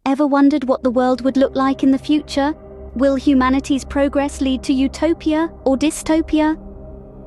Ever wondered what the world would look like in the future? Will humanity's progress lead to utopia or dystopia?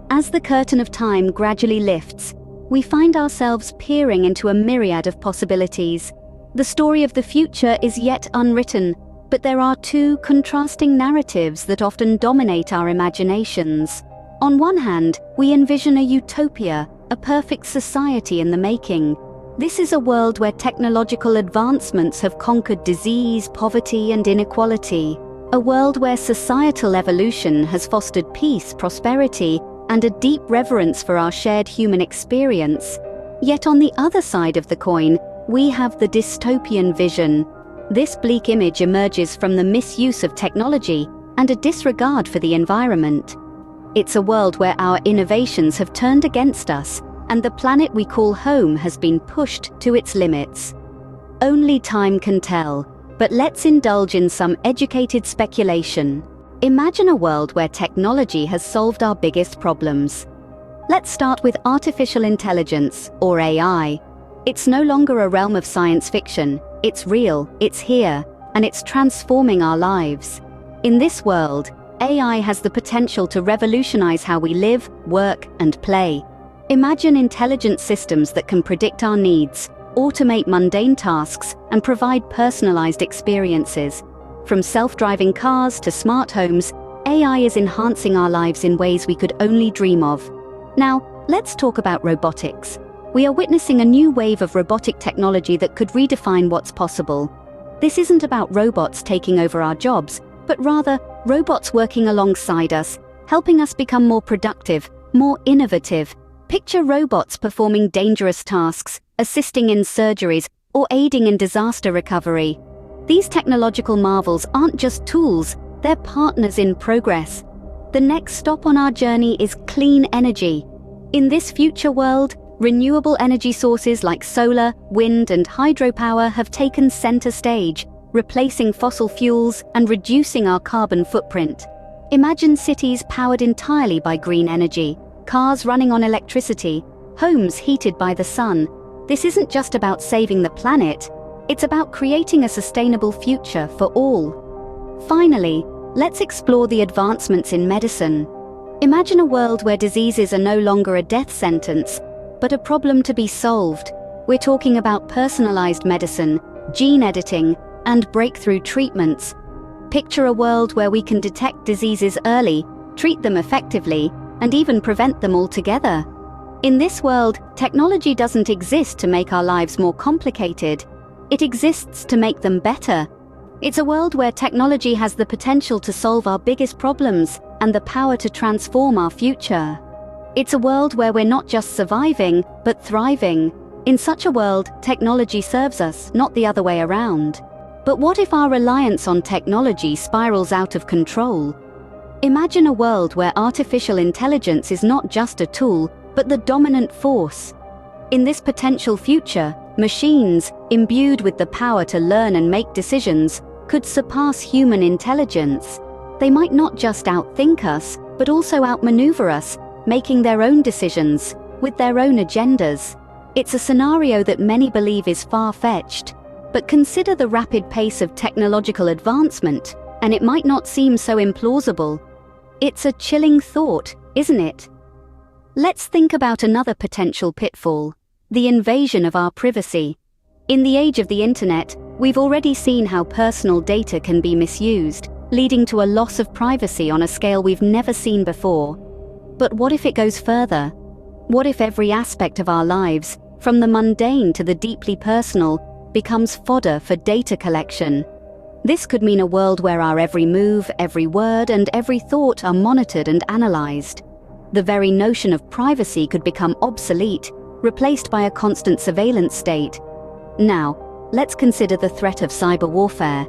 As the curtain of time gradually lifts, we find ourselves peering into a myriad of possibilities. The story of the future is yet unwritten, but there are two contrasting narratives that often dominate our imaginations. On one hand, we envision a utopia, a perfect society in the making. This is a world where technological advancements have conquered disease, poverty, and inequality. A world where societal evolution has fostered peace, prosperity, and a deep reverence for our shared human experience. Yet on the other side of the coin, we have the dystopian vision. This bleak image emerges from the misuse of technology and a disregard for the environment. It's a world where our innovations have turned against us, and the planet we call home has been pushed to its limits. Only time can tell, but let's indulge in some educated speculation. Imagine a world where technology has solved our biggest problems. Let's start with artificial intelligence, or AI. It's no longer a realm of science fiction. It's real, it's here, and it's transforming our lives. In this world, AI has the potential to revolutionize how we live, work, and play. Imagine intelligent systems that can predict our needs, automate mundane tasks, and provide personalized experiences. From self-driving cars to smart homes, AI is enhancing our lives in ways we could only dream of. Now, let's talk about robotics. We are witnessing a new wave of robotic technology that could redefine what's possible. This isn't about robots taking over our jobs, but rather robots working alongside us, helping us become more productive, more innovative. Picture robots performing dangerous tasks, assisting in surgeries, or aiding in disaster recovery. These technological marvels aren't just tools, they're partners in progress. The next stop on our journey is clean energy. In this future world, renewable energy sources like solar, wind, and hydropower have taken center stage, replacing fossil fuels and reducing our carbon footprint. Imagine cities powered entirely by green energy, cars running on electricity, homes heated by the sun. This isn't just about saving the planet, it's about creating a sustainable future for all. Finally, let's explore the advancements in medicine. Imagine a world where diseases are no longer a death sentence, but a problem to be solved. We're talking about personalized medicine, gene editing, and breakthrough treatments. Picture a world where we can detect diseases early, treat them effectively, and even prevent them altogether. In this world, technology doesn't exist to make our lives more complicated. It exists to make them better. It's a world where technology has the potential to solve our biggest problems and the power to transform our future. It's a world where we're not just surviving, but thriving. In such a world, technology serves us, not the other way around. But what if our reliance on technology spirals out of control? Imagine a world where artificial intelligence is not just a tool, but the dominant force. In this potential future, machines, imbued with the power to learn and make decisions, could surpass human intelligence. They might not just outthink us, but also outmaneuver us, making their own decisions, with their own agendas. It's a scenario that many believe is far-fetched, but consider the rapid pace of technological advancement, and it might not seem so implausible. It's a chilling thought, isn't it? Let's think about another potential pitfall: the invasion of our privacy. In the age of the internet, we've already seen how personal data can be misused, leading to a loss of privacy on a scale we've never seen before. But what if it goes further? What if every aspect of our lives, from the mundane to the deeply personal, becomes fodder for data collection? This could mean a world where our every move, every word, and every thought are monitored and analyzed. The very notion of privacy could become obsolete, replaced by a constant surveillance state. Now, let's consider the threat of cyber warfare.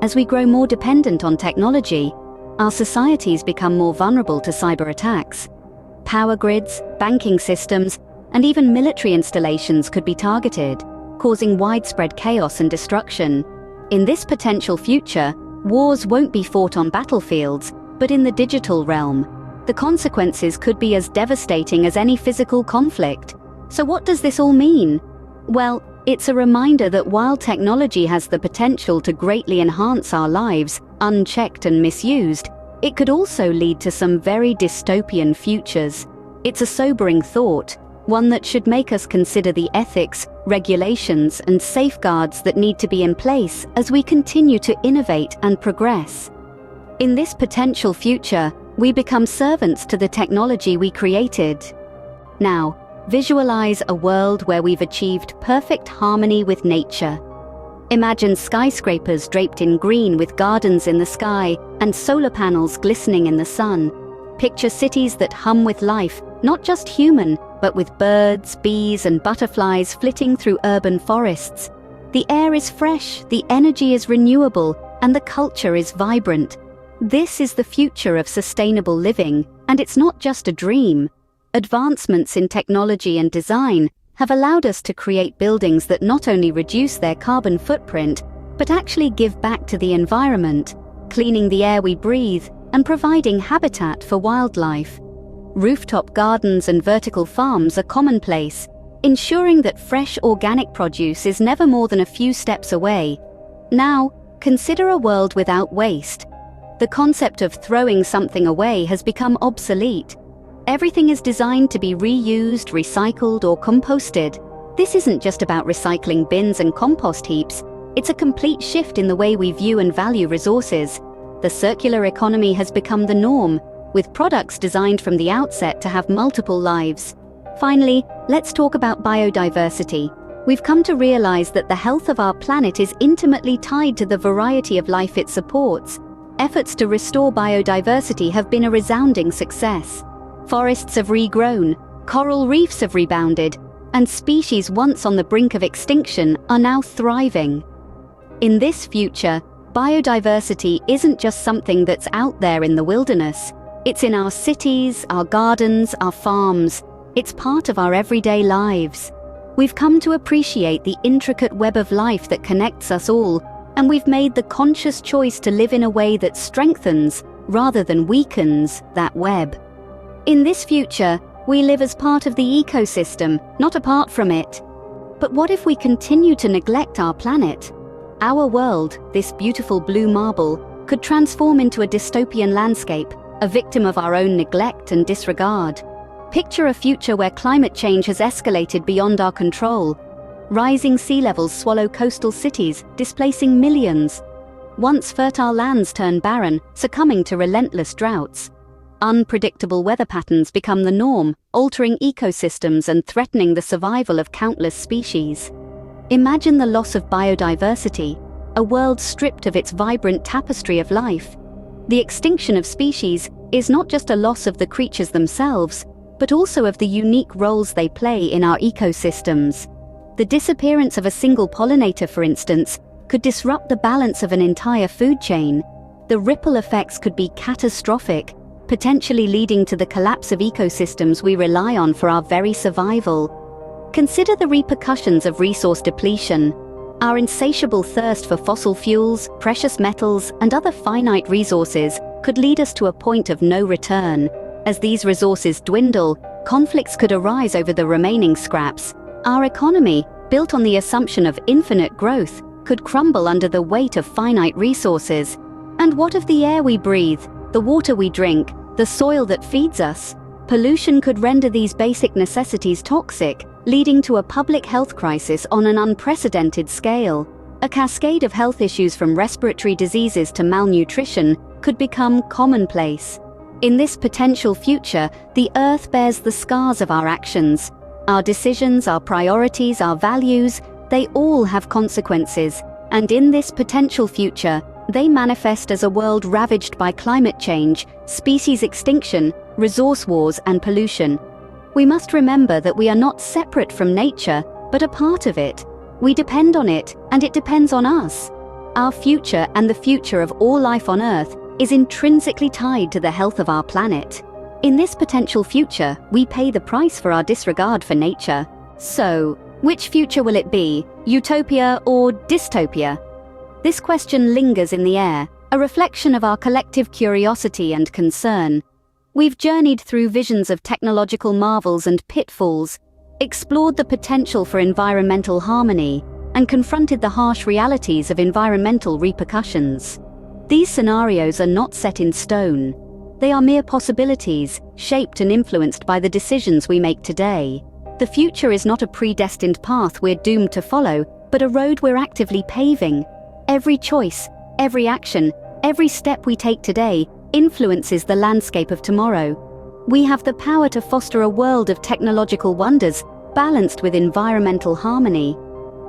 As we grow more dependent on technology, our societies become more vulnerable to cyber attacks. Power grids, banking systems, and even military installations could be targeted, causing widespread chaos and destruction. In this potential future, wars won't be fought on battlefields, but in the digital realm. The consequences could be as devastating as any physical conflict. So what does this all mean? Well, It's a reminder that while technology has the potential to greatly enhance our lives, unchecked and misused, it could also lead to some very dystopian futures. It's a sobering thought, one that should make us consider the ethics, regulations, and safeguards that need to be in place as we continue to innovate and progress. In this potential future, we become servants to the technology we created. Now, visualize a world where we've achieved perfect harmony with nature. Imagine skyscrapers draped in green with gardens in the sky and solar panels glistening in the sun. Picture cities that hum with life, not just human, but with birds, bees, and butterflies flitting through urban forests. The air is fresh, the energy is renewable, and the culture is vibrant. This is the future of sustainable living, and it's not just a dream. Advancements in technology and design have allowed us to create buildings that not only reduce their carbon footprint, but actually give back to the environment, cleaning the air we breathe and providing habitat for wildlife. Rooftop gardens and vertical farms are commonplace, ensuring that fresh organic produce is never more than a few steps away. Now, consider a world without waste. The concept of throwing something away has become obsolete. Everything is designed to be reused, recycled, or composted. This isn't just about recycling bins and compost heaps. It's a complete shift in the way we view and value resources. The circular economy has become the norm, with products designed from the outset to have multiple lives. Finally, let's talk about biodiversity. We've come to realize that the health of our planet is intimately tied to the variety of life it supports. Efforts to restore biodiversity have been a resounding success. Forests have regrown, coral reefs have rebounded, and species once on the brink of extinction are now thriving. In this future, biodiversity isn't just something that's out there in the wilderness. It's in our cities, our gardens, our farms. It's part of our everyday lives. We've come to appreciate the intricate web of life that connects us all, and we've made the conscious choice to live in a way that strengthens, rather than weakens, that web. In this future, we live as part of the ecosystem, not apart from it. But what if we continue to neglect our planet? Our world, this beautiful blue marble, could transform into a dystopian landscape, a victim of our own neglect and disregard. Picture a future where climate change has escalated beyond our control. Rising sea levels swallow coastal cities, displacing millions. Once fertile lands turn barren, succumbing to relentless droughts. Unpredictable weather patterns become the norm, altering ecosystems and threatening the survival of countless species. Imagine the loss of biodiversity, a world stripped of its vibrant tapestry of life. The extinction of species is not just a loss of the creatures themselves, but also of the unique roles they play in our ecosystems. The disappearance of a single pollinator, for instance, could disrupt the balance of an entire food chain. The ripple effects could be catastrophic, potentially leading to the collapse of ecosystems we rely on for our very survival. Consider the repercussions of resource depletion. Our insatiable thirst for fossil fuels, precious metals, and other finite resources could lead us to a point of no return. As these resources dwindle, conflicts could arise over the remaining scraps. Our economy, built on the assumption of infinite growth, could crumble under the weight of finite resources. And what of the air we breathe, the water we drink, the soil that feeds us? Pollution could render these basic necessities toxic, leading to a public health crisis on an unprecedented scale. A cascade of health issues from respiratory diseases to malnutrition could become commonplace. In this potential future, the Earth bears the scars of our actions. Our decisions, our priorities, our values, they all have consequences. And in this potential future, they manifest as a world ravaged by climate change, species extinction, resource wars, and pollution. We must remember that we are not separate from nature, but a part of it. We depend on it, and it depends on us. Our future and the future of all life on Earth is intrinsically tied to the health of our planet. In this potential future, we pay the price for our disregard for nature. So, which future will it be? Utopia or dystopia? This question lingers in the air, a reflection of our collective curiosity and concern. We've journeyed through visions of technological marvels and pitfalls, explored the potential for environmental harmony, and confronted the harsh realities of environmental repercussions. These scenarios are not set in stone. They are mere possibilities, shaped and influenced by the decisions we make today. The future is not a predestined path we're doomed to follow, but a road we're actively paving. Every choice, every action, every step we take today influences the landscape of tomorrow. We have the power to foster a world of technological wonders balanced with environmental harmony.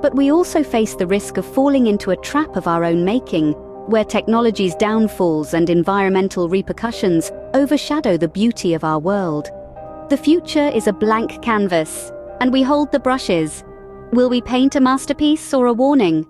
But we also face the risk of falling into a trap of our own making, where technology's downfalls and environmental repercussions overshadow the beauty of our world. The future is a blank canvas, and we hold the brushes. Will we paint a masterpiece or a warning?